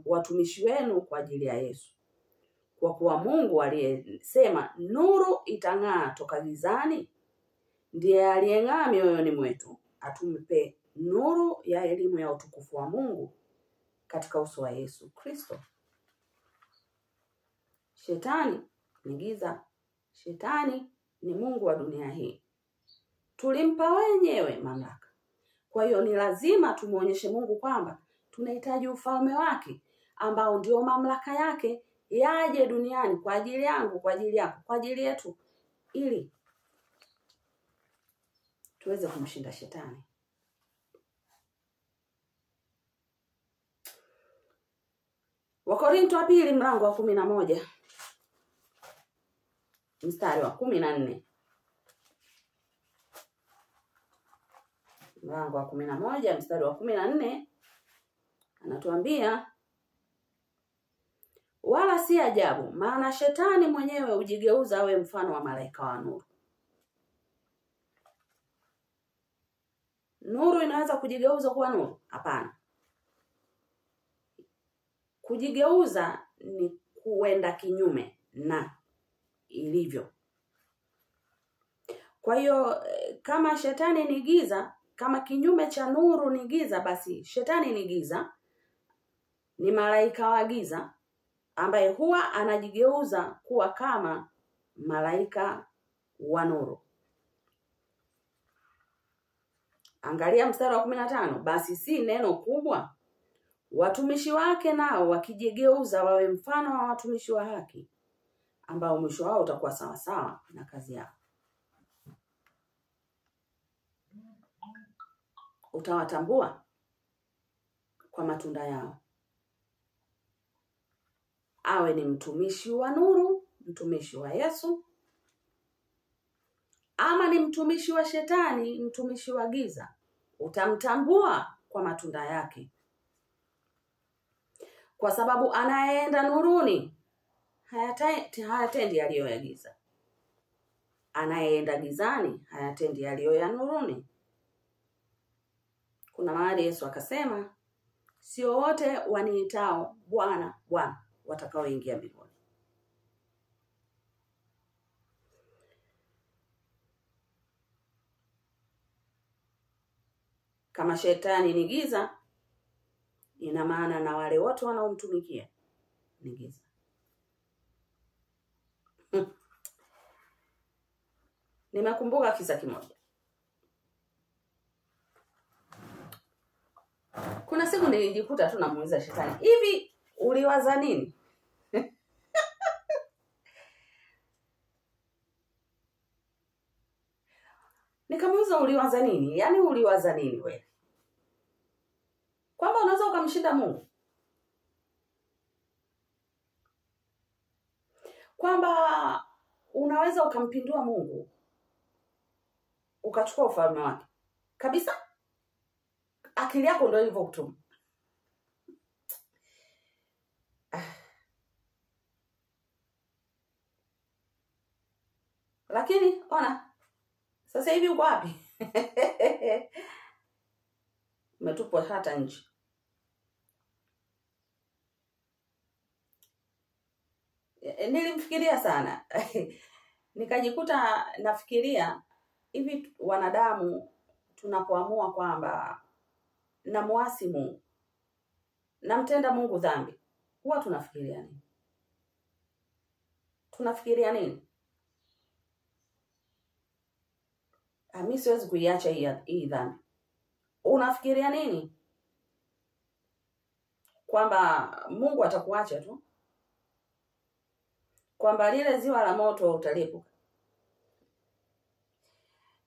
watumishi wenu kwa ajili ya Yesu. Kwa kuwa Mungu aliyesema nuru itang'aa toka gizani, ndiye aliyeng'aa mioyoni mwetu, atumpe nuru ya elimu ya utukufu wa Mungu katika uso wa Yesu Kristo. Shetani ni giza. Shetani ni mungu wa dunia hii. Tulimpa wenyewe mamlaka. Kwa hiyo ni lazima tumuonyeshe Mungu kwamba tunahitaji ufalme wake ambao ndio mamlaka yake yaje duniani kwa ajili yangu, kwa ajili yako, kwa ajili yetu, ili tuweze kumshinda shetani. Wakorintho wa pili mlango wa 11 mstari wa 14. Mlango wa 11 mstari wa 14 anatuambia, wala si ajabu, maana shetani mwenyewe hujigeuza awe mfano wa malaika wa nuru. Nuru inaweza kujigeuza kuwa nuru? Hapana. Kujigeuza ni kuenda kinyume na ilivyo. Kwa hiyo kama shetani ni giza, kama kinyume cha nuru ni giza, basi shetani ni giza, ni malaika wa giza ambaye huwa anajigeuza kuwa kama malaika wa nuru. Angalia mstari wa 15, basi si neno kubwa watumishi wake nao wakijigeuza wawe mfano wa watumishi wa haki, ambao mwisho wao utakuwa sawa sawa na kazi yao. Utawatambua kwa matunda yao. Awe ni mtumishi wa nuru, mtumishi wa Yesu, ama ni mtumishi wa shetani, mtumishi wa giza, utamtambua kwa matunda yake. Kwa sababu anayeenda nuruni hayatendi yaliyo ya giza. Anayeenda gizani hayatendi yaliyo ya nuruni. Kuna mahali Yesu akasema, sio wote waniitao Bwana, Bwana watakaoingia mbinguni. Kama shetani ni giza, ina maana na wale wote wanaomtumikia ni giza. Nimekumbuka kisa kimoja. Kuna siku nilijikuta tu namuuliza shetani, hivi uliwaza nini? Nikamuuliza, uliwaza nini? Yaani uliwaza nini wewe? Kwamba unaweza ukamshinda Mungu? Kwamba unaweza ukampindua Mungu ukachukua ufalme wake kabisa? Akili yako ndio ilivyokutuma. Lakini ona, sasa hivi uko wapi? Umetupwa hata nje. Nilimfikiria sana. Nikajikuta nafikiria, hivi wanadamu tunapoamua kwamba namuasi Mungu, namtenda Mungu dhambi, huwa tunafikiria nini? Tunafikiria nini? Mimi siwezi kuiacha hii dhambi. Unafikiria nini? Kwamba Mungu atakuacha tu? Kwamba lile ziwa la moto utaliepuka?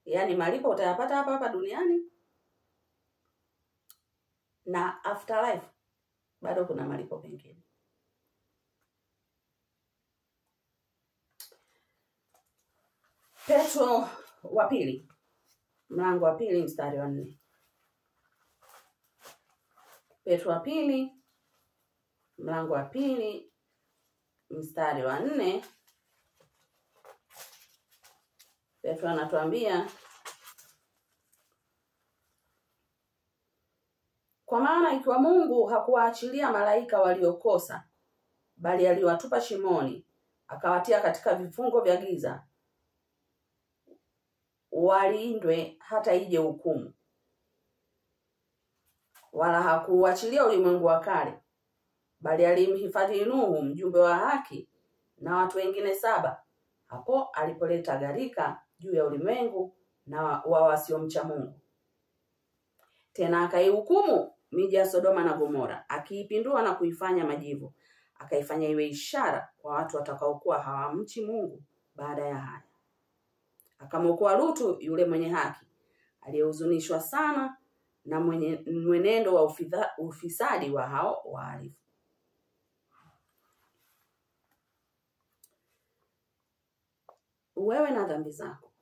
Yaani malipo utayapata hapa hapa duniani, na afterlife bado kuna malipo pengine. Petro wa pili mlango wa 2 mstari wa 4. Petro wa pili mlango wa 2 mstari wa 4. Petro anatuambia, kwa maana ikiwa Mungu hakuwaachilia malaika waliokosa, bali aliwatupa shimoni, akawatia katika vifungo vya giza, walindwe hata ije hukumu. Wala hakuuachilia ulimwengu wa kale, bali alimhifadhi Nuhu mjumbe wa haki na watu wengine 7, hapo alipoleta gharika juu ya ulimwengu na wasiomcha Mungu. Tena akaihukumu miji ya Sodoma na Gomora, akiipindua na kuifanya majivu, akaifanya iwe ishara kwa watu watakaokuwa hawamchi Mungu baada ya haya. Akamwokoa Lutu yule mwenye haki, aliyehuzunishwa sana na mwenendo wa ufisadi wa hao wahalifu. Wewe na dhambi zako,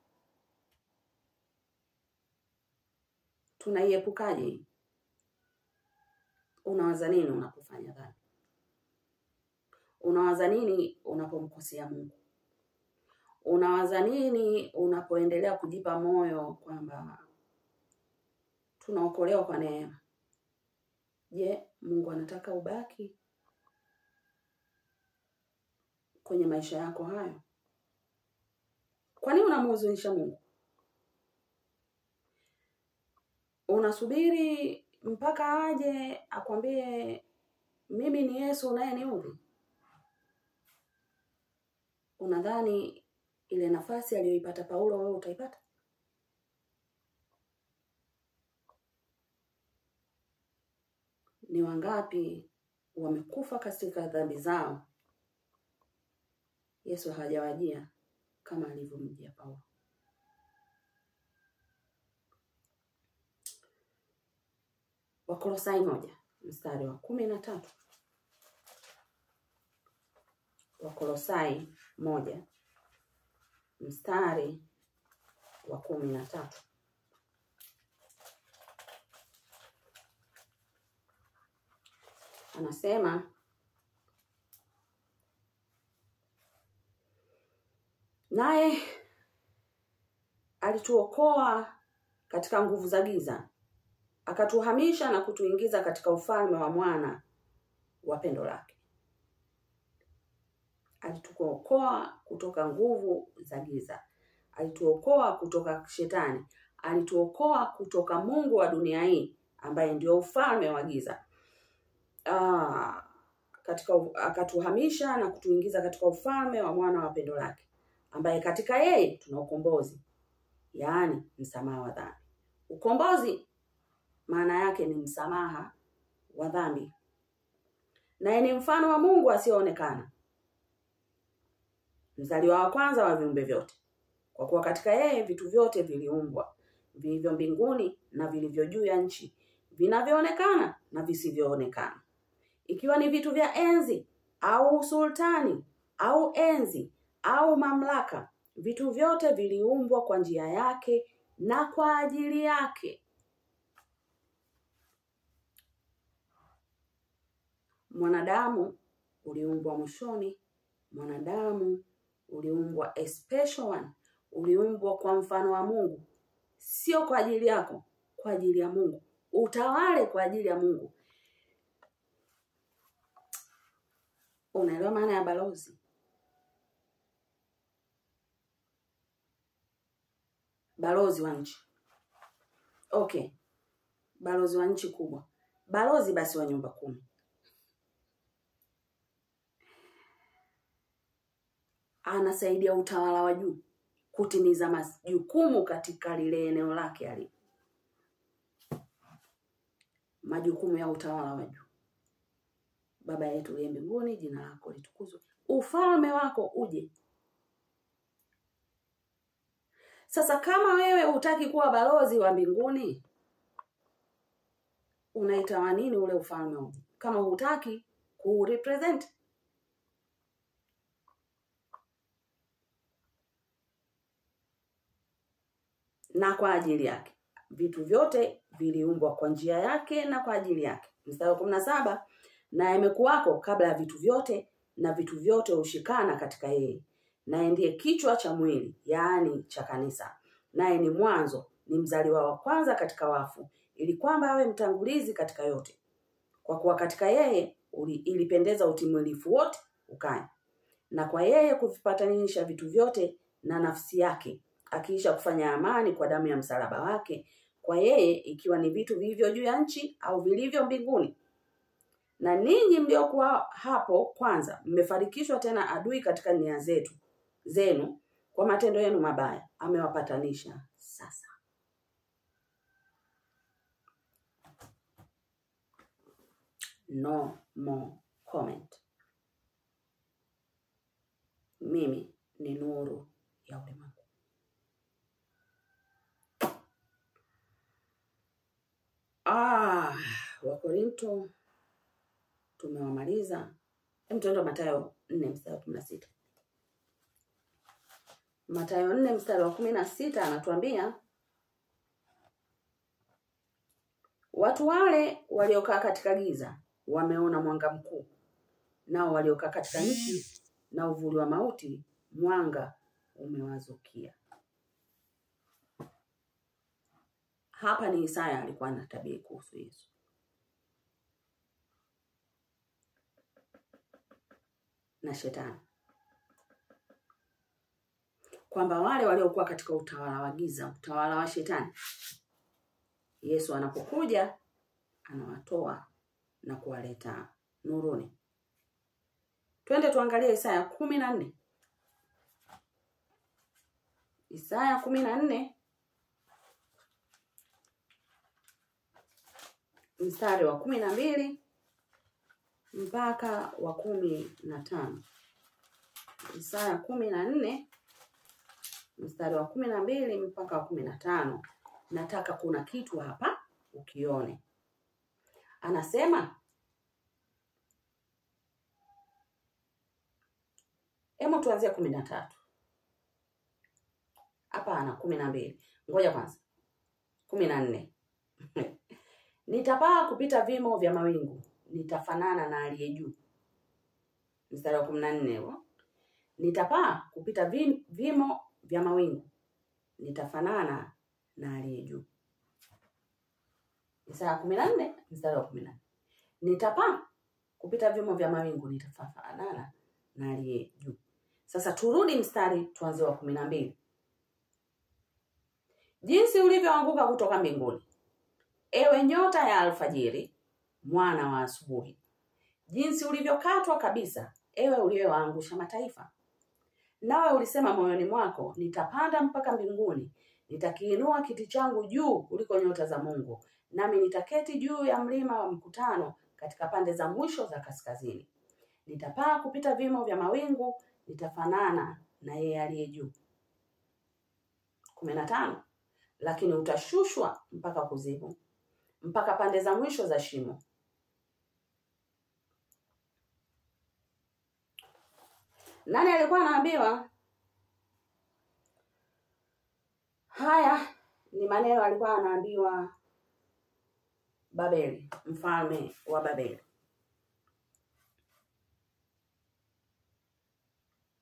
tunaiepukaje? Unawaza nini unapofanya dhambi? Unawaza nini unapomkosea Mungu? Unawaza nini unapoendelea kujipa moyo kwamba tunaokolewa kwa neema? Je, Mungu anataka ubaki kwenye maisha yako hayo? Kwa nini unamhuzunisha Mungu? Unasubiri mpaka aje akwambie mimi ni Yesu unayeniudhi? Unadhani ile nafasi aliyoipata Paulo wewe utaipata? Ni wangapi wamekufa katika dhambi zao, Yesu hajawajia kama alivyomjia Paulo? Wakolosai 1 mstari wa 13. Wakolosai 1 mstari wa 13. Anasema, naye alituokoa katika nguvu za giza, akatuhamisha na kutuingiza katika ufalme wa mwana wa pendo lake. Alituokoa kutoka nguvu za giza, alituokoa kutoka shetani, alituokoa kutoka mungu wa dunia hii ambaye ndio ufalme wa giza. Akatuhamisha na kutuingiza katika ufalme wa mwana wa pendo lake, ambaye katika yeye tuna ukombozi, yaani msamaha wa dhambi. Ukombozi maana yake ni msamaha wa dhambi. Naye ni mfano wa Mungu asiyeonekana, mzaliwa wa kwanza wa viumbe vyote. Kwa kuwa katika yeye vitu vyote viliumbwa, vilivyo mbinguni na vilivyo juu ya nchi, vinavyoonekana na visivyoonekana, ikiwa ni vitu vya enzi au sultani au enzi au mamlaka. Vitu vyote viliumbwa kwa njia yake na kwa ajili yake. Mwanadamu uliumbwa mwishoni. Mwanadamu uliumbwa a special one. Uliumbwa kwa mfano wa Mungu. Sio kwa ajili yako, kwa ajili ya Mungu. Utawale kwa ajili ya Mungu. Unaelewa maana ya balozi? Balozi wa nchi. Okay. Balozi wa nchi kubwa. Balozi basi wa nyumba 10. Anasaidia utawala wa juu kutimiza majukumu katika lile eneo lake alipo. Majukumu ya utawala wa juu. Baba yetu uliye mbinguni, jina lako litukuzwe. Ufalme wako uje. Sasa kama wewe hutaki kuwa balozi wa mbinguni, unaitawa nini ule ufalme uje? Kama hutaki kurepresent. Na kwa ajili yake. Vitu vyote viliumbwa kwa njia yake na kwa ajili yake. Mstari wa 17, na amekuwako kabla ya vitu vyote, na vitu vyote hushikana katika yeye. Naye ndiye kichwa cha mwili, yaani cha kanisa. Naye ni mwanzo, ni mzaliwa wa kwanza katika wafu, ili kwamba awe mtangulizi katika yote. Kwa kuwa katika yeye ilipendeza utimilifu wote ukae. Na kwa yeye kuvipatanisha vitu vyote na nafsi yake, akiisha kufanya amani kwa damu ya msalaba wake, kwa yeye ikiwa ni vitu vilivyo juu ya nchi au vilivyo mbinguni. Na ninyi mliokuwa hapo kwanza mmefarikishwa tena adui katika nia zenu kwa matendo yenu mabaya, amewapatanisha sasa. No more comment. Mimi ni nuru ya ulimwengu. Wakorinto tumewamaliza. Tuende Mathayo 4:16. Mathayo 4:16 anatuambia, watu wale waliokaa katika giza wameona mwanga mkuu, nao waliokaa katika nchi na uvuli wa mauti mwanga umewazukia. Hapa ni Isaya alikuwa anatabiri kuhusu Yesu. Na shetani, kwamba wale waliokuwa katika utawala wa giza, utawala wa shetani, Yesu anapokuja anawatoa na kuwaleta nuruni. Twende tuangalie Isaya 14. Isaya 14 mstari wa 12 mpaka wa 15. Isaya 14 mstari wa 12 mpaka wa 15. Nataka kuna kitu hapa ukione. Anasema, hebu tuanzie 13. Hapana, 12. Ngoja kwanza. 14. Nitapaa kupita vimo vya mawingu, nitafanana na aliye juu. Mstari wa 14 huo. Nitapaa kupita vimo vya mawingu, nitafanana na aliye juu. Isaya 14 mstari wa 14. Nitapaa kupita vimo vya mawingu, nitafanana na aliye juu. Sasa turudi mstari tuanze wa 12. Jinsi ulivyoanguka kutoka mbinguni, ewe nyota ya alfajiri, mwana wa asubuhi. Jinsi ulivyokatwa kabisa, ewe uliyewaangusha mataifa. Nawe ulisema moyoni mwako, nitapanda mpaka mbinguni, nitakiinua kiti changu juu kuliko nyota za Mungu, nami nitaketi juu ya mlima wa mkutano katika pande za mwisho za kaskazini. Nitapaa kupita vimo vya mawingu, nitafanana na yeye aliye juu. 15. Lakini utashushwa mpaka kuzimu, mpaka pande za mwisho za shimo. Nani alikuwa anaambiwa? Haya ni maneno alikuwa anaambiwa Babeli, mfalme wa Babeli.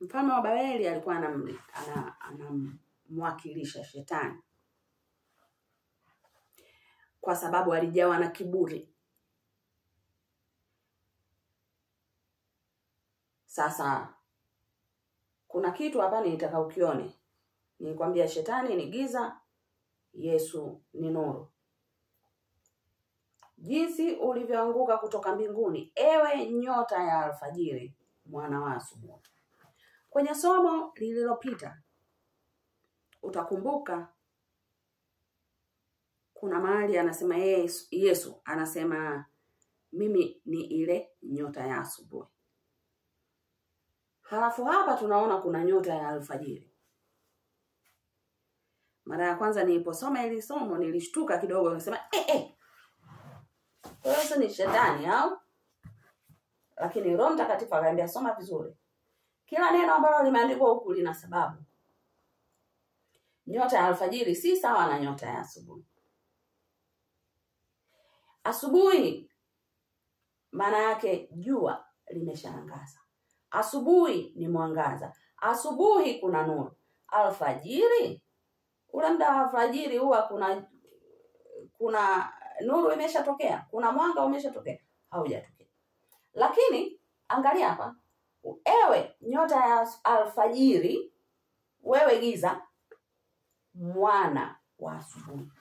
Mfalme wa Babeli alikuwa anamwakilisha shetani, kwa sababu alijawa na kiburi. Sasa kuna kitu hapa nitaka ukione. Nikwambia shetani ni giza, Yesu ni nuru. Jinsi ulivyoanguka kutoka mbinguni, ewe nyota ya alfajiri, mwana wa asubuhi. Kwenye somo lililopita utakumbuka kuna mahali anasema Yesu anasema mimi ni ile nyota ya asubuhi. Halafu hapa tunaona kuna nyota ya alfajiri. Mara ya kwanza niliposoma hili somo nilishtuka kidogo, nikasema Yesu ni shetani au? Lakini Roho Mtakatifu akaniambia soma vizuri. Kila neno ambalo limeandikwa huku lina sababu. Nyota ya alfajiri si sawa na nyota ya asubuhi. Asubuhi maana yake jua limeshaangaza. Asubuhi ni mwangaza. Asubuhi kuna nuru. Alfajiri, ule muda wa alfajiri huwa kuna nuru imeshatokea, kuna mwanga umeshatokea, haujatokea. Lakini angalia hapa, ewe nyota ya alfajiri, wewe giza, mwana wa asubuhi.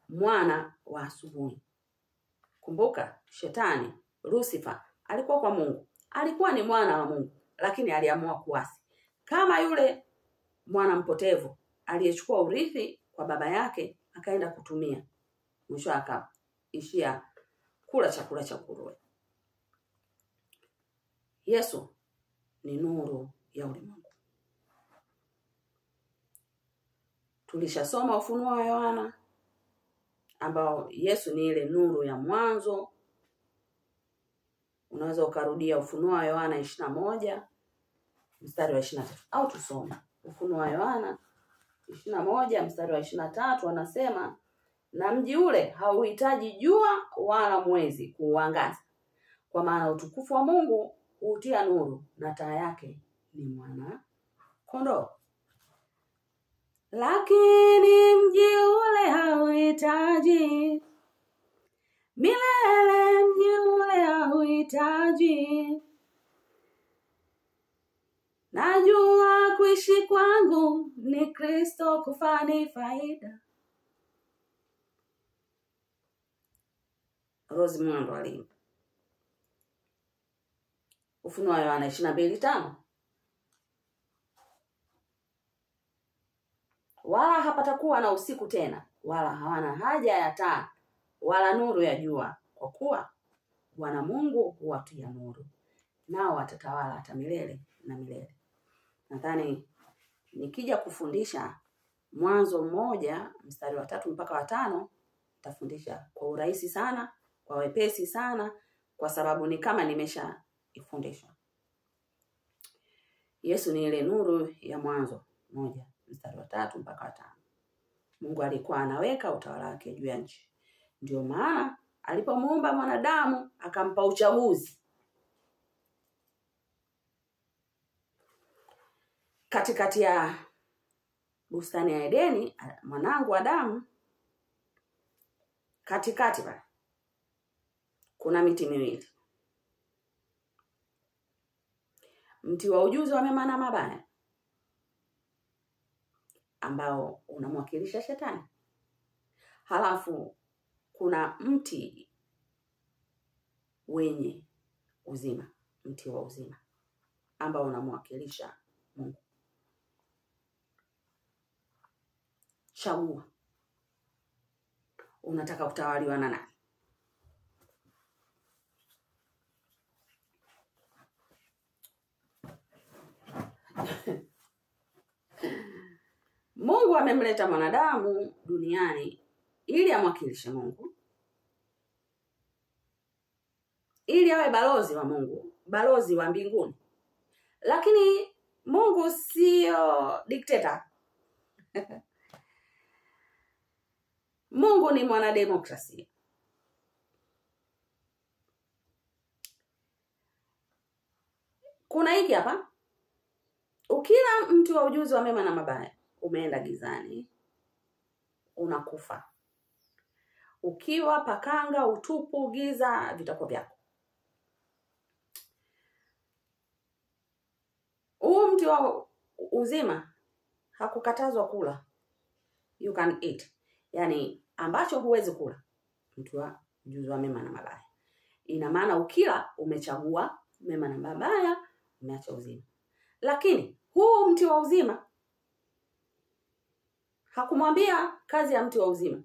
Mwana wa asubuhi. Kumbuka, Shetani, Lucifer, alikuwa kwa Mungu. Alikuwa ni mwana wa Mungu, lakini aliamua kuasi. Kama yule mwana mpotevu aliyechukua urithi kwa baba yake akaenda kutumia, mwisho akaishia kula chakula cha nguruwe. Yesu ni nuru ya ulimwengu. Tulishasoma Ufunuo wa Yohana ambao Yesu ni ile nuru ya mwanzo. Unaweza ukarudia Ufunuo wa Yohana 21 mstari wa 23 au tusome Ufunuo wa Yohana 21 mstari wa 23. Anasema, na mji ule hauhitaji jua wala mwezi kuuangaza, kwa maana utukufu wa Mungu hutia nuru, na taa yake ni mwana kondoo. Lakini mji ule hauhitaji milele, mji ule hauhitaji. Najua kuishi kwangu ni Kristo, kufa ni faida. Rose Mwando alimba. Ufunuo wa Yohana 22:5. Wala hapatakuwa na usiku tena, wala hawana haja ya taa wala nuru ya jua, kwa kuwa Bwana Mungu huwatia nuru, nao watatawala hata milele na milele. Nadhani nikija kufundisha Mwanzo 1 mstari wa 3 mpaka wa 5, nitafundisha kwa urahisi sana, kwa wepesi sana, kwa sababu ni kama nimesha ifundisha. Yesu ni ile nuru ya Mwanzo 1 mstari wa 3 mpaka wa 5. Mungu alikuwa anaweka utawala wake juu ya nchi. Ndio maana alipomuumba mwanadamu akampa uchaguzi. Katikati ya bustani ya Edeni, mwanangu Adamu, katikati pale kuna miti miwili. Mti wa ujuzi wa mema na mabaya ambao unamwakilisha Shetani. Halafu kuna mti wenye uzima, mti wa uzima ambao unamwakilisha Mungu. Chagua, unataka kutawaliwa na nani? Mungu amemleta mwanadamu duniani ili amwakilishe Mungu, ili awe balozi wa Mungu, balozi wa mbinguni. Lakini Mungu sio dikteta. Mungu ni mwanademokrasia. Kuna hiki hapa, ukila mti wa ujuzi wa mema na mabaya, umeenda gizani, unakufa. Ukiwa pakanga, utupu, giza, vitakuwa vyako. Huu mti wa uzima hakukatazwa kula. You can eat. Yani ambacho huwezi kula, mti wa ujuzi wa mema na mabaya. Ina maana ukila umechagua mema na mabaya, umeacha uzima. Lakini huu mti wa uzima hakumwambia kazi ya mti wa uzima.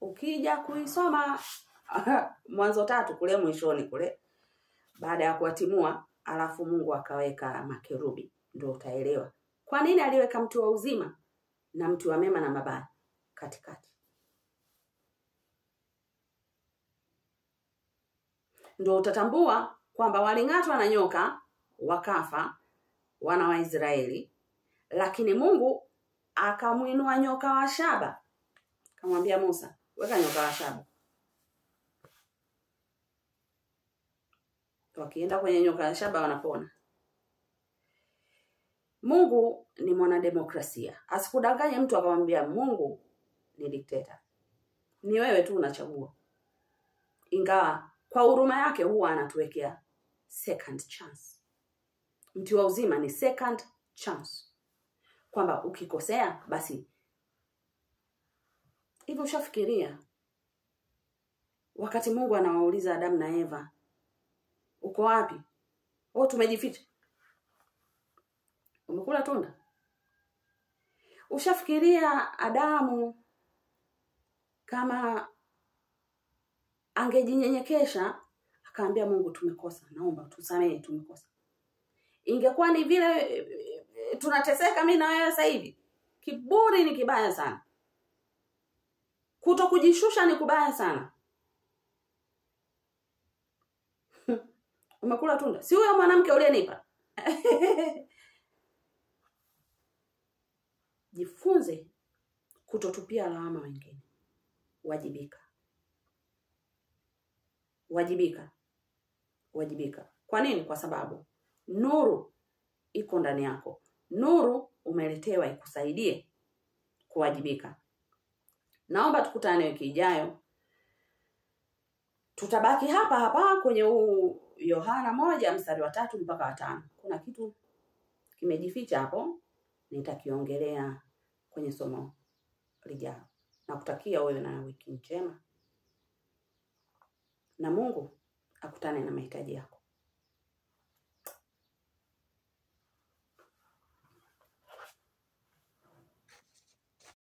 Ukija kuisoma Mwanzo 3 kule mwishoni kule, baada ya kuwatimua, alafu Mungu akaweka makerubi, ndio utaelewa kwa nini aliweka mti wa uzima na mti wa mema na mabaya katikati. Ndio utatambua kwamba waling'atwa na nyoka wakafa wana wa Israeli, lakini Mungu akamuinua nyoka wa shaba. Akamwambia Musa, weka nyoka wa shaba. Wakienda kwenye nyoka wa shaba wanapona. Mungu ni mwanademokrasia. Asikudanganye mtu akamwambia Mungu ni dikteta. Ni wewe tu unachagua. Ingawa kwa huruma yake huwa anatuwekea second chance. Mti wa uzima ni second chance. Kwamba ukikosea basi. Hivyo ushafikiria wakati Mungu anawauliza Adamu na Eva, uko wapi? Oh, tumejificha. Umekula tunda? Ushafikiria Adamu kama angejinyenyekesha akaambia Mungu, tumekosa, naomba tusamehe, tumekosa. Ingekuwa ni vile tunateseka mimi na wewe sasa hivi. Kiburi ni kibaya sana. Kutokujishusha ni kubaya sana. Umekula tunda? Si huyo mwanamke uliyenipa. Jifunze kutotupia lawama wengine. Wajibika. Wajibika. Wajibika. Kwa nini? Kwa sababu nuru iko ndani yako. Nuru umeletewa ikusaidie kuwajibika. Naomba tukutane wiki ijayo. Tutabaki hapa kwenye Yohana 1:3 mpaka 5. Kuna kitu kimejificha hapo, nitakiongelea kwenye somo lijalo. Nakutakia wewe na wiki njema. Na Mungu akutane na mahitaji yako.